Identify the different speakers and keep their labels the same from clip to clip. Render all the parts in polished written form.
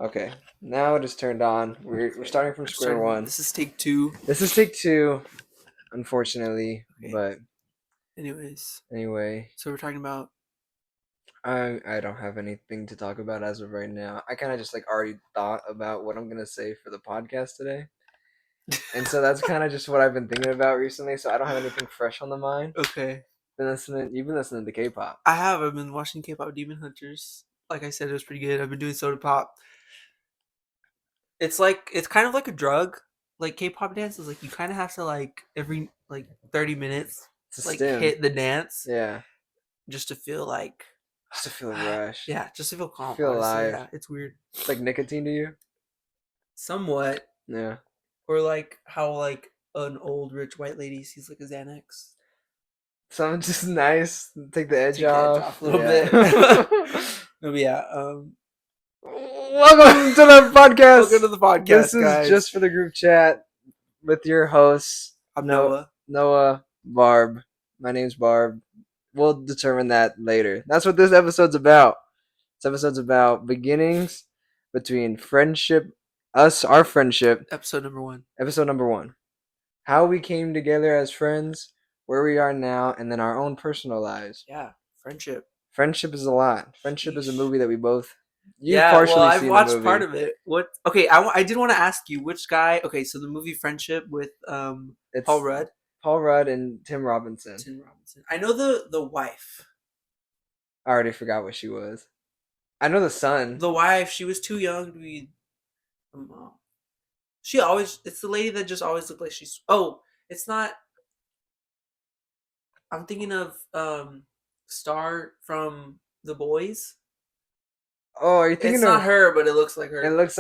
Speaker 1: Okay, now it is turned on. We're starting from square one.
Speaker 2: This is take 2.
Speaker 1: This is take two, unfortunately.
Speaker 2: Okay.
Speaker 1: But
Speaker 2: Anyways,
Speaker 1: anyway,
Speaker 2: so we're talking about.
Speaker 1: I don't have anything to talk about as of right now. I kind of just like already thought about what I'm gonna say for the podcast today, and so that's kind of just what I've been thinking about recently. So I don't have anything fresh on the mind.
Speaker 2: Okay.
Speaker 1: You've been listening to K-pop.
Speaker 2: I have. I've been watching K-pop Demon Hunters. Like I said, it was pretty good. I've been doing soda pop. It's kind of like a drug. Like K-pop dance is like you kind of have to like every like 30 minutes
Speaker 1: It's a
Speaker 2: like
Speaker 1: stim.
Speaker 2: hit the dance
Speaker 1: Yeah,
Speaker 2: just to feel like
Speaker 1: just to feel a rush.
Speaker 2: yeah, just to feel calm.
Speaker 1: Feel
Speaker 2: Honestly,
Speaker 1: alive.
Speaker 2: yeah, it's weird.
Speaker 1: It's like nicotine to you.
Speaker 2: Somewhat,
Speaker 1: Yeah.
Speaker 2: or like how like an old rich white lady sees like a Xanax.
Speaker 1: Something just nice. Take the edge
Speaker 2: Take the edge
Speaker 1: off.
Speaker 2: off a little
Speaker 1: Yeah.
Speaker 2: bit. No, but yeah.
Speaker 1: Welcome to the podcast.
Speaker 2: Welcome to the podcast,
Speaker 1: This is
Speaker 2: guys.
Speaker 1: just for the group chat with your hosts,
Speaker 2: I'm Noah.
Speaker 1: Noah, Barb. My name's Barb. We'll determine that later. That's what this episode's about. This episode's about beginnings between friendship, our friendship,
Speaker 2: Episode number 1.
Speaker 1: episode number 1. How we came together as friends, where we are now, and then our own personal lives.
Speaker 2: Yeah, friendship.
Speaker 1: Friendship is a lot. Friendship is a movie that we both. You've
Speaker 2: Yeah, well,
Speaker 1: partially
Speaker 2: I've
Speaker 1: seen the
Speaker 2: watched
Speaker 1: movie.
Speaker 2: part of it. What? Okay, I did want to ask you which guy. Okay, so the movie Friendship with
Speaker 1: It's
Speaker 2: Paul Rudd,
Speaker 1: Paul Rudd and Tim Robinson.
Speaker 2: Tim Robinson. I know the wife.
Speaker 1: I already forgot what she was. I know the son.
Speaker 2: The wife. She was too young to be a mom. She always. It's the lady that just always looked like she's. Oh, it's not. I'm thinking of Star from The Boys.
Speaker 1: Oh, are you thinking
Speaker 2: It's
Speaker 1: of?
Speaker 2: not her, but it looks like her.
Speaker 1: It looks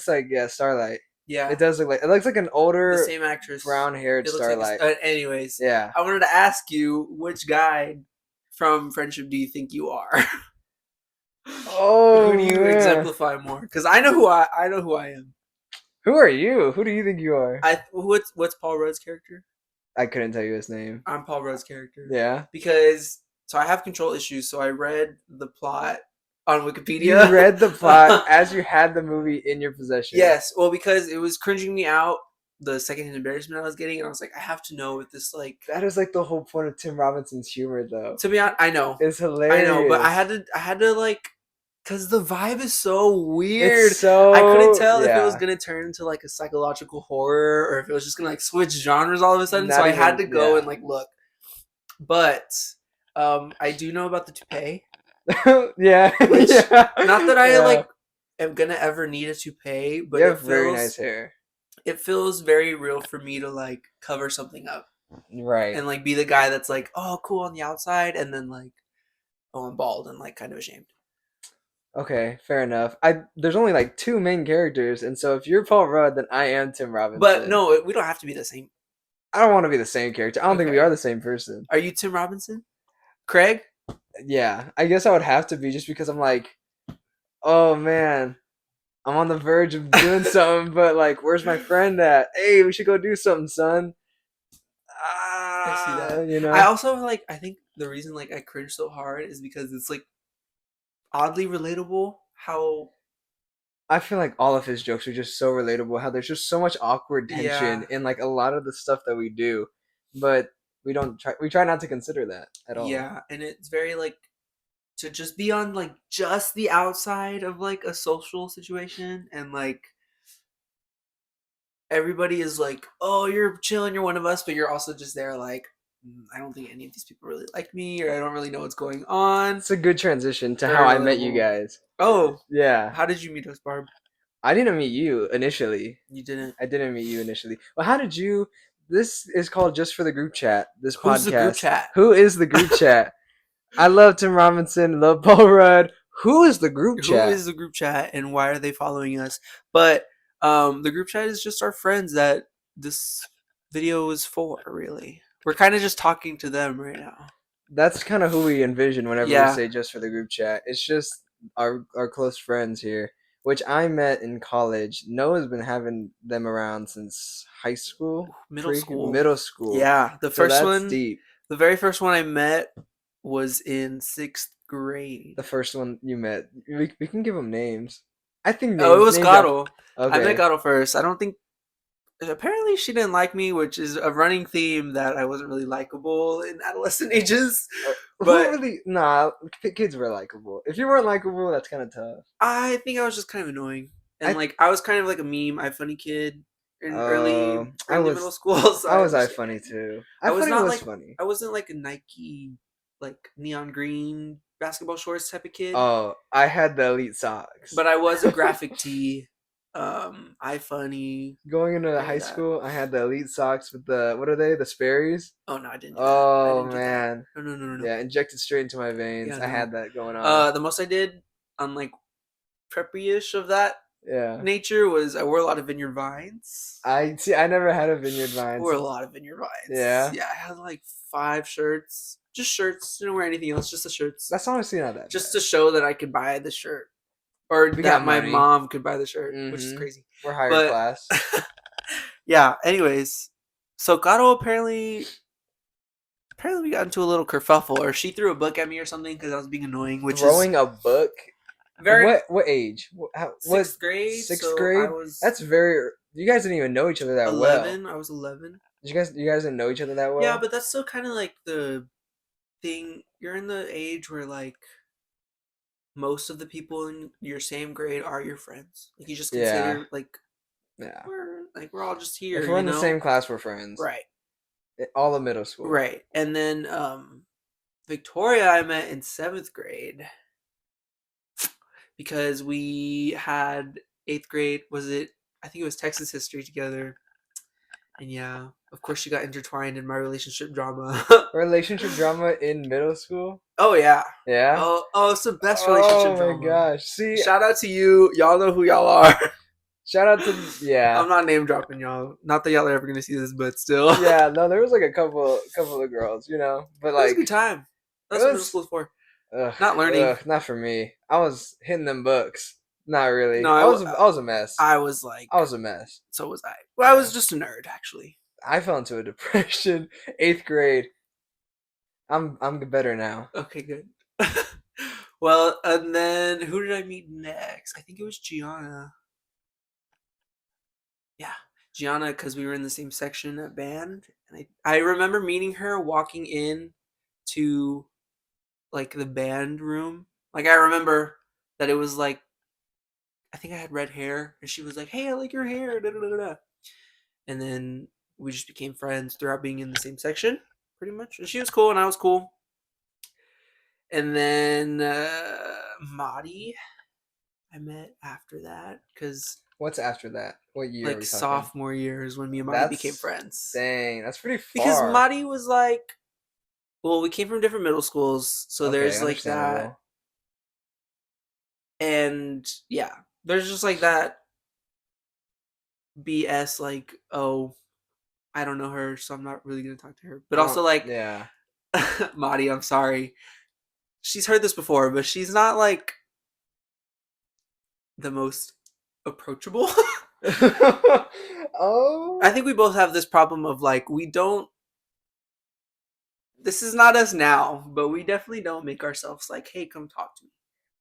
Speaker 1: like yeah, Starlight.
Speaker 2: Yeah,
Speaker 1: It does look like it looks like an
Speaker 2: the
Speaker 1: older
Speaker 2: same actress.
Speaker 1: brown-haired
Speaker 2: It looks like.
Speaker 1: Starlight.
Speaker 2: Anyways,
Speaker 1: Yeah.
Speaker 2: I wanted to ask you which guy from Friendship do you think you are?
Speaker 1: Oh,
Speaker 2: Who do you
Speaker 1: man.
Speaker 2: exemplify more? Because I know who I am.
Speaker 1: Who are you? Who do you think you are?
Speaker 2: What's Paul Rudd's character?
Speaker 1: I couldn't tell you his name.
Speaker 2: I'm Paul Rudd's character.
Speaker 1: Yeah.
Speaker 2: Because so I have control issues, so I read the plot on Wikipedia.
Speaker 1: You read the plot as you had the movie in your possession.
Speaker 2: Yes, well, because it was cringing me out the secondhand embarrassment I was getting, and I was like, I have to know if this like.
Speaker 1: That is like the whole point of Tim Robinson's humor, though.
Speaker 2: To be honest, I know
Speaker 1: It's hilarious.
Speaker 2: I know, but I had to like, cause the vibe is so weird.
Speaker 1: It's so
Speaker 2: I couldn't tell if it was
Speaker 1: yeah.
Speaker 2: gonna turn into like a psychological horror or if it was just gonna like switch genres all of a sudden.
Speaker 1: Not
Speaker 2: So I had
Speaker 1: even-
Speaker 2: to go
Speaker 1: yeah.
Speaker 2: and like look. But I do know about the toupee.
Speaker 1: Yeah.
Speaker 2: Which,
Speaker 1: yeah.
Speaker 2: Not that I
Speaker 1: Yeah.
Speaker 2: like am gonna ever need a toupee, but
Speaker 1: You
Speaker 2: it
Speaker 1: have
Speaker 2: feels
Speaker 1: very nice hair.
Speaker 2: it feels very real for me to like cover something up
Speaker 1: Right.
Speaker 2: and like be the guy that's like, oh, cool on the outside, and then like, oh, I'm bald and like kind of ashamed.
Speaker 1: Okay, fair enough. There's only like two main characters, and so if you're Paul Rudd, then I am Tim Robinson.
Speaker 2: But no, we don't have to be the same.
Speaker 1: I don't want to be the same character. I don't think we
Speaker 2: Okay.
Speaker 1: are the same person.
Speaker 2: Are you Tim Robinson? Craig?
Speaker 1: Yeah, I guess I would have to be just because I'm like, oh man, I'm on the verge of doing something, but like, where's my friend at? Hey, we should go do something, son.
Speaker 2: I see that.
Speaker 1: You know.
Speaker 2: I also like. I think the reason like I cringe so hard is because it's like oddly relatable. How
Speaker 1: I feel like all of his jokes are just so relatable. How there's just so much awkward tension
Speaker 2: Yeah.
Speaker 1: in like a lot of the stuff that we do, but we don't try. We try not to consider that at all.
Speaker 2: Yeah, and it's very like to just be on like just the outside of like a social situation and like everybody is like, oh, you're chilling, you're one of us, but you're also just there like, I don't think any of these people really like me, or I don't really know what's going on.
Speaker 1: It's a good transition to
Speaker 2: Very
Speaker 1: how I met you
Speaker 2: relatable.
Speaker 1: guys.
Speaker 2: Oh,
Speaker 1: Yeah,
Speaker 2: how did you meet us, Barb?
Speaker 1: I didn't meet you initially.
Speaker 2: You didn't.
Speaker 1: I didn't meet you initially. Well, how did you? This is called Just for the Group Chat. This
Speaker 2: Who's
Speaker 1: podcast.
Speaker 2: the group chat?
Speaker 1: Who is the group chat? I love Tim Robinson. Love Paul Rudd. Who is the group chat?
Speaker 2: Who is the group chat and why are they following us? But the group chat is just our friends that this video is for, really. We're kind of just talking to them right now.
Speaker 1: That's kind of who we envision whenever
Speaker 2: Yeah.
Speaker 1: we say Just for the Group Chat. It's just our close friends here, which I met in college. Noah's been having them around since high school,
Speaker 2: Middle school.
Speaker 1: Middle school.
Speaker 2: Yeah, the
Speaker 1: So
Speaker 2: first
Speaker 1: that's
Speaker 2: one,
Speaker 1: deep.
Speaker 2: the very first one I met was in 6th grade.
Speaker 1: The first one you met. We can give them names. I think
Speaker 2: Oh, it was
Speaker 1: names drop.
Speaker 2: Gato. I met
Speaker 1: Okay.
Speaker 2: Gato first. I don't think. Apparently, she didn't like me, which is a running theme that I wasn't really likable in adolescent ages.
Speaker 1: Who
Speaker 2: But
Speaker 1: really? Nah, kids were likable. If you weren't likable, that's kind of tough.
Speaker 2: I think I was just kind of annoying, and
Speaker 1: I
Speaker 2: like I was kind of like a meme, I funny kid in early middle
Speaker 1: was
Speaker 2: school. So
Speaker 1: I
Speaker 2: I
Speaker 1: was
Speaker 2: was
Speaker 1: I
Speaker 2: just
Speaker 1: funny too.
Speaker 2: I
Speaker 1: I
Speaker 2: was
Speaker 1: funny
Speaker 2: not
Speaker 1: was
Speaker 2: like
Speaker 1: funny.
Speaker 2: I wasn't like a Nike like neon green basketball shorts type of kid,
Speaker 1: Oh, I had the elite socks.
Speaker 2: but I was a graphic tee. I funny.
Speaker 1: Going into
Speaker 2: All
Speaker 1: high
Speaker 2: that.
Speaker 1: school, I had the elite socks with the what are they? The Sperry's.
Speaker 2: Oh no, I didn't do that. I
Speaker 1: Oh
Speaker 2: didn't do that.
Speaker 1: man,
Speaker 2: No, no, no, no, no.
Speaker 1: yeah, injected straight into my veins.
Speaker 2: Yeah,
Speaker 1: I had
Speaker 2: no.
Speaker 1: that going on.
Speaker 2: The most I did on like preppy-ish of that
Speaker 1: Yeah,
Speaker 2: nature was I wore a lot of Vineyard Vines.
Speaker 1: I see. I never had a vineyard
Speaker 2: Wore
Speaker 1: vines.
Speaker 2: a lot of Vineyard Vines.
Speaker 1: Yeah,
Speaker 2: Yeah, I had like 5 shirts, just shirts. Didn't wear anything else, just the shirts,
Speaker 1: that's honestly not that
Speaker 2: just
Speaker 1: bad.
Speaker 2: to show that I could buy the shirt or
Speaker 1: We got
Speaker 2: that my
Speaker 1: money.
Speaker 2: mom could buy the shirt, which is
Speaker 1: Mm-hmm.
Speaker 2: crazy.
Speaker 1: We're higher
Speaker 2: But
Speaker 1: class.
Speaker 2: yeah. Anyways, so Gato apparently we got into a little kerfuffle, or she threw a book at me or something because I was being annoying, which is
Speaker 1: Throwing a book.
Speaker 2: very
Speaker 1: What age? What
Speaker 2: sixth grade.
Speaker 1: sixth
Speaker 2: So I
Speaker 1: grade?
Speaker 2: was
Speaker 1: That's very. You guys didn't even know each other that well.
Speaker 2: 11. I was 11.
Speaker 1: You guys didn't know each other that
Speaker 2: Yeah,
Speaker 1: well.
Speaker 2: but that's still kind of like the thing. You're in the age where like most of the people in your same grade are your friends. Like you just
Speaker 1: Yeah,
Speaker 2: consider like
Speaker 1: yeah.
Speaker 2: we're all just
Speaker 1: If
Speaker 2: here,
Speaker 1: we're
Speaker 2: you
Speaker 1: in the
Speaker 2: know?
Speaker 1: same class, we're friends.
Speaker 2: Right.
Speaker 1: All of middle school.
Speaker 2: Right. And then Victoria I met in 7th grade because we had 8th grade, was it, I think it was Texas history together. And yeah, of course she got intertwined in my relationship drama.
Speaker 1: Relationship drama in middle school.
Speaker 2: Oh yeah.
Speaker 1: Yeah.
Speaker 2: Oh, it's the best relationship
Speaker 1: Oh my
Speaker 2: drama.
Speaker 1: gosh. See,
Speaker 2: Shout out to you. Y'all know who y'all are.
Speaker 1: shout out to yeah.
Speaker 2: I'm not name dropping y'all. Not that y'all are ever gonna see this, but still.
Speaker 1: Yeah, no, there was like a couple of girls, but
Speaker 2: It was a
Speaker 1: like
Speaker 2: good time.
Speaker 1: it
Speaker 2: That's what middle
Speaker 1: was
Speaker 2: school is for.
Speaker 1: ugh,
Speaker 2: Not learning.
Speaker 1: not for me. I was hitting them books. Not really.
Speaker 2: No,
Speaker 1: I was a mess.
Speaker 2: I was like,
Speaker 1: I was a mess.
Speaker 2: so was I. Well, I
Speaker 1: Yeah.
Speaker 2: was just a nerd, actually.
Speaker 1: I fell into a depression. 8th grade. I'm better now.
Speaker 2: Okay, good. Well, and then who did I meet next? I think it was Gianna. Yeah, Gianna, because we were in the same section at band, and I remember meeting her walking in to like the band room. Like I remember that it was like I think I had red hair, and she was like, "Hey, I like your hair." Da, da, da, da. And then we just became friends throughout being in the same section, pretty much. And she was cool, and I was cool. And then Madi, I met after that because
Speaker 1: What's after that? What year are
Speaker 2: like
Speaker 1: we talking?
Speaker 2: sophomore years when me and Madi became
Speaker 1: That's
Speaker 2: friends.
Speaker 1: dang. That's pretty
Speaker 2: Because
Speaker 1: far.
Speaker 2: Madi was like, well, we came from different middle schools, so
Speaker 1: Okay,
Speaker 2: there's like that,
Speaker 1: understandable.
Speaker 2: and yeah, there's just like that BS. Like, oh, I don't know her, so I'm not really gonna talk to her. But
Speaker 1: I don't.
Speaker 2: also like,
Speaker 1: Yeah.
Speaker 2: Madi, I'm sorry, she's heard this before, but she's not like the most approachable.
Speaker 1: Oh.
Speaker 2: I think we both have this problem of like we don't. This is not us now, but we definitely don't make ourselves like, hey, come talk to me.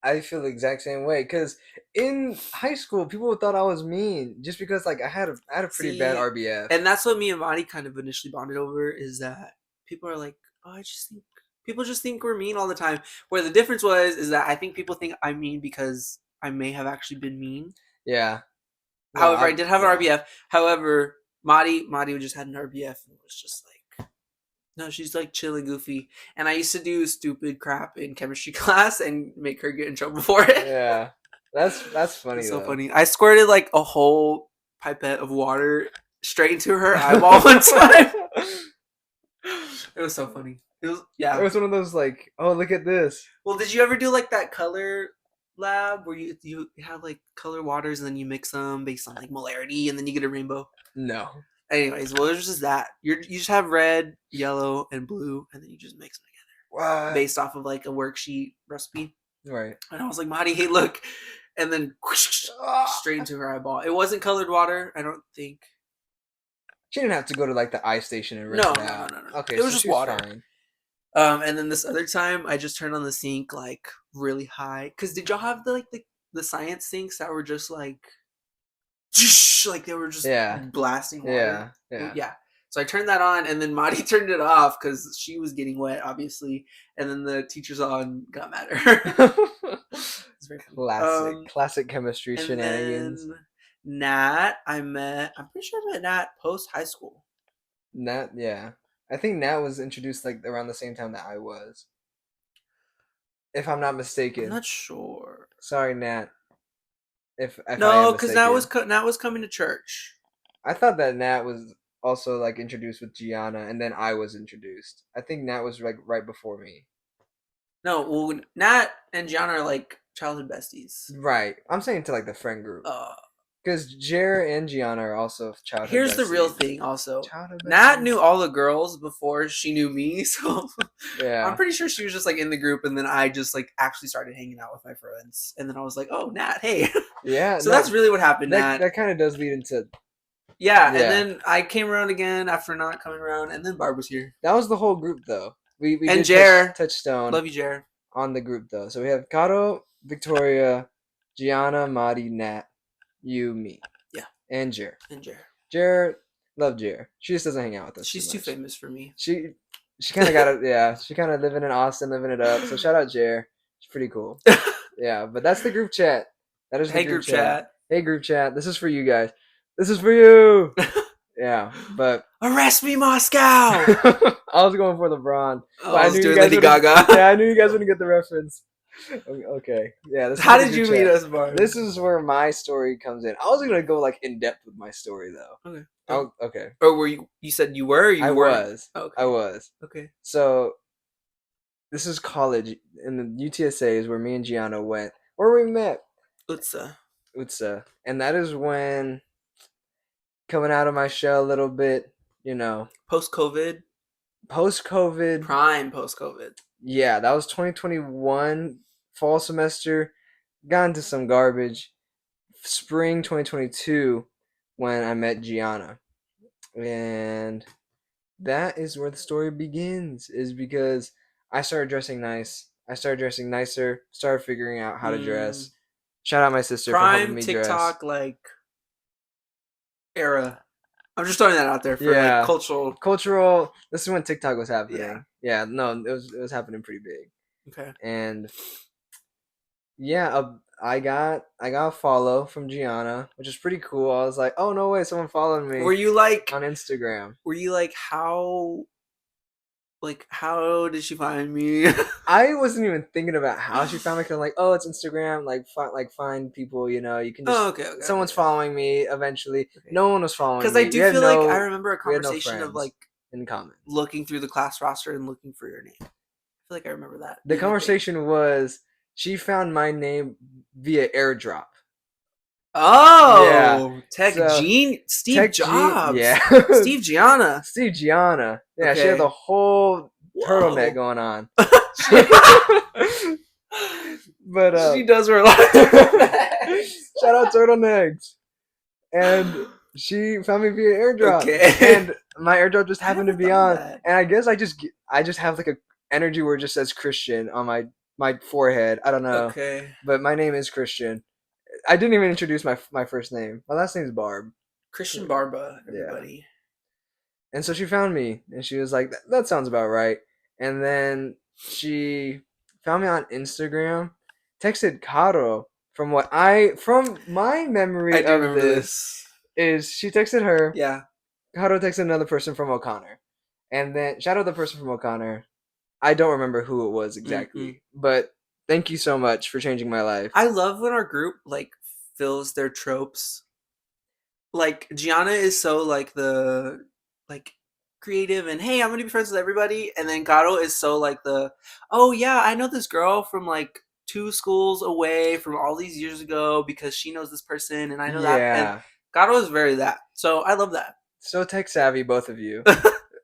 Speaker 1: I feel the exact same way because in high school, people thought I was mean just because like I had a pretty bad
Speaker 2: See,
Speaker 1: RBF.
Speaker 2: and that's what me and Madi kind of initially bonded over is that people are like, oh, I just think people just think we're mean all the time. Where the difference was is that I think people think I'm mean because I may have actually been mean.
Speaker 1: Yeah. No,
Speaker 2: However, I did have an
Speaker 1: yeah.
Speaker 2: RBF. However, Madi just had an RBF and was just like, no, she's like chill and goofy. And I used to do stupid crap in chemistry class and make her get in trouble for it.
Speaker 1: Yeah. That's funny
Speaker 2: It's so
Speaker 1: though.
Speaker 2: funny. I squirted like a whole pipette of water straight into her eyeball one time. It was so funny. It was
Speaker 1: It
Speaker 2: yeah.
Speaker 1: was one of those like, oh look at this.
Speaker 2: Well, did you ever do like that color lab where you have like color waters and then you mix them based on like molarity and then you get a rainbow?
Speaker 1: No.
Speaker 2: Anyways, well, there's just that. You just have red, yellow, and blue, and then you just mix them together
Speaker 1: What?
Speaker 2: based off of like a worksheet recipe.
Speaker 1: Right.
Speaker 2: And I was like, Madi, hey, look, and then whoosh, straight into her eyeball. It wasn't colored water, I don't think.
Speaker 1: She didn't have to go to like the eye station and rinse
Speaker 2: No,
Speaker 1: it
Speaker 2: no, no,
Speaker 1: out.
Speaker 2: no, no.
Speaker 1: Okay,
Speaker 2: It was
Speaker 1: so
Speaker 2: just
Speaker 1: she was
Speaker 2: water.
Speaker 1: fine.
Speaker 2: And then this other time, I just turned on the sink like really high. Cause did y'all have the the science sinks that were just like they were just
Speaker 1: Yeah.
Speaker 2: blasting
Speaker 1: Yeah.
Speaker 2: water.
Speaker 1: Yeah.
Speaker 2: Yeah. So I turned that on, and then Madi turned it off because she was getting wet, obviously. And then the teachers on got mad at her. It's very funny.
Speaker 1: Classic chemistry
Speaker 2: And
Speaker 1: shenanigans.
Speaker 2: then Nat, I'm pretty sure I met Nat post high school.
Speaker 1: Nat, yeah. I think Nat was introduced like around the same time that I was, if I'm not
Speaker 2: I'm
Speaker 1: mistaken.
Speaker 2: not sure.
Speaker 1: Sorry, Nat, if I am
Speaker 2: No, because
Speaker 1: mistaken.
Speaker 2: Nat was coming to church.
Speaker 1: I thought that Nat was also like introduced with Gianna, and then I was introduced. I think Nat was like right before me.
Speaker 2: No, well, Nat and Gianna are like childhood besties.
Speaker 1: Right. I'm saying to like the friend group.
Speaker 2: Uh,
Speaker 1: Because Jer and Gianna are also childhood
Speaker 2: Here's the real
Speaker 1: besties.
Speaker 2: thing. Also,
Speaker 1: Childhood
Speaker 2: Nat
Speaker 1: besties?
Speaker 2: knew all the girls before she knew me, so I'm
Speaker 1: Yeah.
Speaker 2: pretty sure she was just like in the group, and then I just like actually started hanging out with my friends, and then I was like, "Oh, Nat, hey."
Speaker 1: Yeah,
Speaker 2: So
Speaker 1: no,
Speaker 2: that's really what happened,
Speaker 1: that
Speaker 2: Nat.
Speaker 1: that kind of does lead into
Speaker 2: Yeah, and
Speaker 1: yeah.
Speaker 2: then I came around again after not coming around, and then Barb was here,
Speaker 1: That was the whole group though. We
Speaker 2: and
Speaker 1: did
Speaker 2: Jer.
Speaker 1: touchstone
Speaker 2: Love you, Jer.
Speaker 1: on the group though. So we have Kato, Victoria, Gianna, Madi, Nat, you, me,
Speaker 2: Yeah,
Speaker 1: and Jer.
Speaker 2: and Jer.
Speaker 1: Jer, love Jer. She just doesn't hang out with us too
Speaker 2: She's too
Speaker 1: much.
Speaker 2: famous for me.
Speaker 1: She kind of got it. Yeah, she kind of living in Austin, living it up. So shout out Jer. She's pretty cool. Yeah, but that's the group chat. That is the
Speaker 2: Hey,
Speaker 1: group
Speaker 2: group
Speaker 1: chat.
Speaker 2: chat.
Speaker 1: Hey, group chat. This is for you guys. This is for you. Yeah, but
Speaker 2: Arrest me, Moscow.
Speaker 1: I was going for LeBron,
Speaker 2: Oh,
Speaker 1: but
Speaker 2: I
Speaker 1: I
Speaker 2: was
Speaker 1: knew you
Speaker 2: doing
Speaker 1: guys
Speaker 2: Lady
Speaker 1: would.
Speaker 2: Gaga.
Speaker 1: Yeah, I knew you guys wouldn't get the reference. Okay, yeah. This is
Speaker 2: How
Speaker 1: for the
Speaker 2: did
Speaker 1: group
Speaker 2: you meet
Speaker 1: chat.
Speaker 2: us, Barb?
Speaker 1: This is where my story comes in. I wasn't gonna go like in depth with my story though.
Speaker 2: Okay.
Speaker 1: Oh, okay.
Speaker 2: Or were you? You said you were. Or you
Speaker 1: I
Speaker 2: weren't.
Speaker 1: was.
Speaker 2: Okay.
Speaker 1: I was.
Speaker 2: Okay.
Speaker 1: So this is college, and the UTSA is where me and Gianna went, where we met.
Speaker 2: Utsa.
Speaker 1: Utsa, and that is when coming out of my shell a little bit, you know,
Speaker 2: Post COVID.
Speaker 1: post COVID.
Speaker 2: Prime post COVID.
Speaker 1: Yeah, that was 2021 fall semester. Got into some garbage. Spring 2022 when I met Gianna, and that is where the story begins. Is because I started dressing nice. I started dressing nicer. Started figuring out how to dress. Shout out my sister for helping
Speaker 2: Prime
Speaker 1: me dress.
Speaker 2: TikTok like era. I'm just throwing that out there for like
Speaker 1: Yeah.
Speaker 2: cultural.
Speaker 1: This is when TikTok was happening. Yeah, no, it was happening pretty big.
Speaker 2: Okay.
Speaker 1: And yeah, I got a follow from Gianna, which is pretty cool. I was like, oh no way, someone followed me
Speaker 2: Were you like?
Speaker 1: on Instagram.
Speaker 2: Were you like how? Like how did she find me?
Speaker 1: I wasn't even thinking about how she found me because I'm like, oh, it's Instagram. Like find people. You can just.
Speaker 2: Oh, okay.
Speaker 1: Someone's following me eventually.
Speaker 2: Okay.
Speaker 1: No one was following me.
Speaker 2: Because I do feel like I remember a
Speaker 1: we had no
Speaker 2: conversation of
Speaker 1: friends
Speaker 2: like
Speaker 1: in common.
Speaker 2: looking through the class roster and looking for your name. I feel like I remember that.
Speaker 1: The conversation was she found my name via airdrop.
Speaker 2: Oh,
Speaker 1: Yeah.
Speaker 2: Tech
Speaker 1: So,
Speaker 2: Gene, Steve Jobs,
Speaker 1: yeah.
Speaker 2: Steve Gianna.
Speaker 1: Steve Gianna. Yeah, she
Speaker 2: Okay.
Speaker 1: had the whole turtleneck
Speaker 2: Whoa.
Speaker 1: going on.
Speaker 2: But
Speaker 1: She
Speaker 2: does wear a lot of turtlenecks.
Speaker 1: shout out turtlenecks. And she found me via airdrop.
Speaker 2: Okay.
Speaker 1: And my airdrop just
Speaker 2: I
Speaker 1: happened to
Speaker 2: never
Speaker 1: be
Speaker 2: thought of
Speaker 1: on.
Speaker 2: that.
Speaker 1: And I guess I just have like a energy where it just says Christian on my forehead. I don't know.
Speaker 2: Okay.
Speaker 1: But my name is Christian. I didn't even introduce my first name. My last name is Barb.
Speaker 2: Christian Barba,
Speaker 1: Yeah.
Speaker 2: everybody.
Speaker 1: And so she found me, and she was like, "That sounds about right." And then she found me on Instagram, texted Caro. From my memory
Speaker 2: I do
Speaker 1: of
Speaker 2: remember
Speaker 1: this is she texted her.
Speaker 2: Yeah.
Speaker 1: Caro texted another person from O'Connor, and then shout out the person from O'Connor. I don't remember who it was exactly, but thank you so much for changing my life.
Speaker 2: I love when our group like fills their tropes. Like Gianna is so like the like creative and hey, I'm gonna be friends with everybody, and then Gato is so like the oh yeah, I know this girl from like 2 schools away from all these years ago because she knows this person and I know that, and
Speaker 1: Yeah,
Speaker 2: Gato is very that. So I love that.
Speaker 1: so tech savvy, both of you,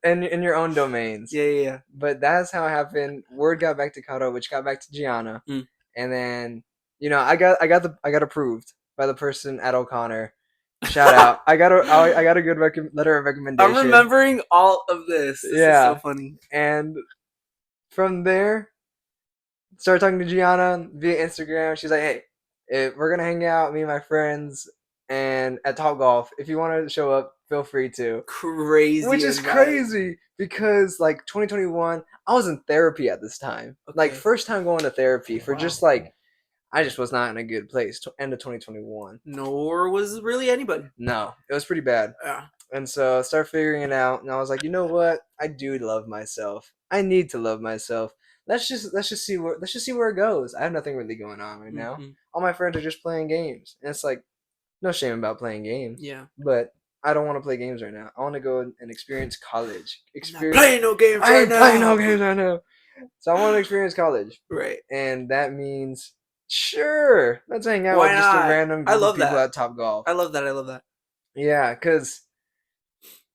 Speaker 1: and in your own domains.
Speaker 2: Yeah.
Speaker 1: But that's how it happened. Word got back to Kato, which got back to Gianna, and then I got approved by the person at O'Connor. Shout out! I got a good letter of recommendation.
Speaker 2: I'm remembering all of this. This is so funny.
Speaker 1: And from there, started talking to Gianna via Instagram. She's like, "Hey, We're gonna hang out, me and my friends, and at Top Golf. If you want to show up, feel free to.
Speaker 2: Crazy
Speaker 1: Which is
Speaker 2: invite.
Speaker 1: crazy because like 2021, I was in therapy at this time. Like
Speaker 2: Okay.
Speaker 1: first time going to therapy for
Speaker 2: Wow.
Speaker 1: just like I just was not in a good place. End of 2021.
Speaker 2: Nor was really anybody.
Speaker 1: No, it was pretty bad.
Speaker 2: Yeah.
Speaker 1: And so I started figuring it out, and I was like, you know what? I do love myself. I need to love myself. Let's just see where it goes. I have nothing really going on right now.
Speaker 2: Mm-hmm.
Speaker 1: All my friends are just playing games, and it's like no shame about playing games.
Speaker 2: Yeah.
Speaker 1: But I don't want to play games right now. I want to go and experience college.
Speaker 2: I'm not playing no games
Speaker 1: I
Speaker 2: right
Speaker 1: ain't playing
Speaker 2: now.
Speaker 1: no games right now. So I want to experience college,
Speaker 2: Right.
Speaker 1: and that means sure, let's hang out
Speaker 2: Why
Speaker 1: with just a
Speaker 2: not?
Speaker 1: random
Speaker 2: I
Speaker 1: group of
Speaker 2: love
Speaker 1: people
Speaker 2: that.
Speaker 1: at Top Golf.
Speaker 2: I love that. I love that.
Speaker 1: Yeah, because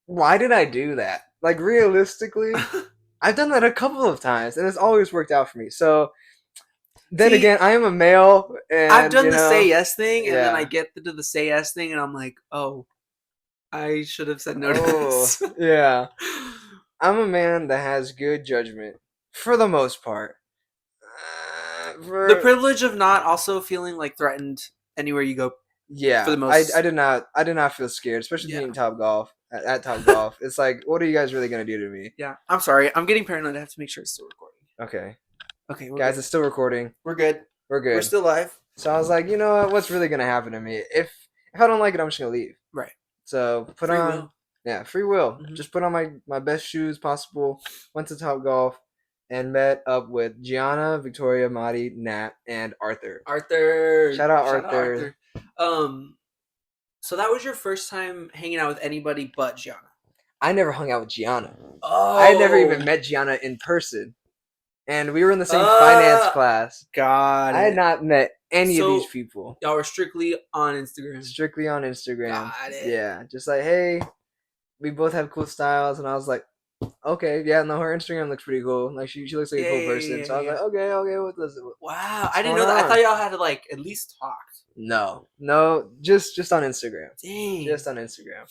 Speaker 1: why did I do that? Like realistically, I've done that a couple of times, and it's always worked out for me. So then
Speaker 2: See,
Speaker 1: again, I am a male,
Speaker 2: I've
Speaker 1: and
Speaker 2: done the say yes thing, and then I
Speaker 1: yeah.
Speaker 2: get to the say yes thing, and I'm like, oh, I should have said no to
Speaker 1: Oh,
Speaker 2: this.
Speaker 1: yeah. I'm a man that has good judgment for the most part.
Speaker 2: The privilege of not also feeling like threatened anywhere you go. For
Speaker 1: Yeah,
Speaker 2: the most,
Speaker 1: I did not feel scared, especially
Speaker 2: Yeah.
Speaker 1: being Top Golf at Top Golf. It's like, what are you guys really gonna do to me?
Speaker 2: Yeah. I'm sorry. I'm getting paranoid. I have to make sure it's still recording.
Speaker 1: Okay,
Speaker 2: Okay, we're
Speaker 1: guys,
Speaker 2: good.
Speaker 1: it's still recording.
Speaker 2: We're good.
Speaker 1: We're good.
Speaker 2: We're still live.
Speaker 1: So I was like, you know what? What's really gonna happen to me? If I don't like it, I'm just gonna leave.
Speaker 2: Right.
Speaker 1: So put
Speaker 2: Free
Speaker 1: on,
Speaker 2: will.
Speaker 1: yeah, free will.
Speaker 2: Mhm.
Speaker 1: Just put on my best shoes possible. Went to Top Golf and met up with Gianna, Victoria, Madi, Nat, and Arthur.
Speaker 2: Arthur.
Speaker 1: Shout out Arthur.
Speaker 2: So that was your first time hanging out with anybody but Gianna.
Speaker 1: I never hung out with Gianna.
Speaker 2: Oh.
Speaker 1: I had never even met Gianna in person. And we were in the same finance class.
Speaker 2: Got it.
Speaker 1: I had not met any of
Speaker 2: So,
Speaker 1: these people.
Speaker 2: Y'all were strictly on Instagram.
Speaker 1: Strictly on Instagram.
Speaker 2: Got it.
Speaker 1: Yeah. Just like, hey, we both have cool styles. And I was like, okay, yeah, no, her Instagram looks pretty cool. Like, she looks like a cool person. So I was like, okay, what does it?
Speaker 2: Wow. I didn't know that. I thought y'all had to, like, at least talk.
Speaker 1: No, just on Instagram.
Speaker 2: Dang.
Speaker 1: Just on Instagram.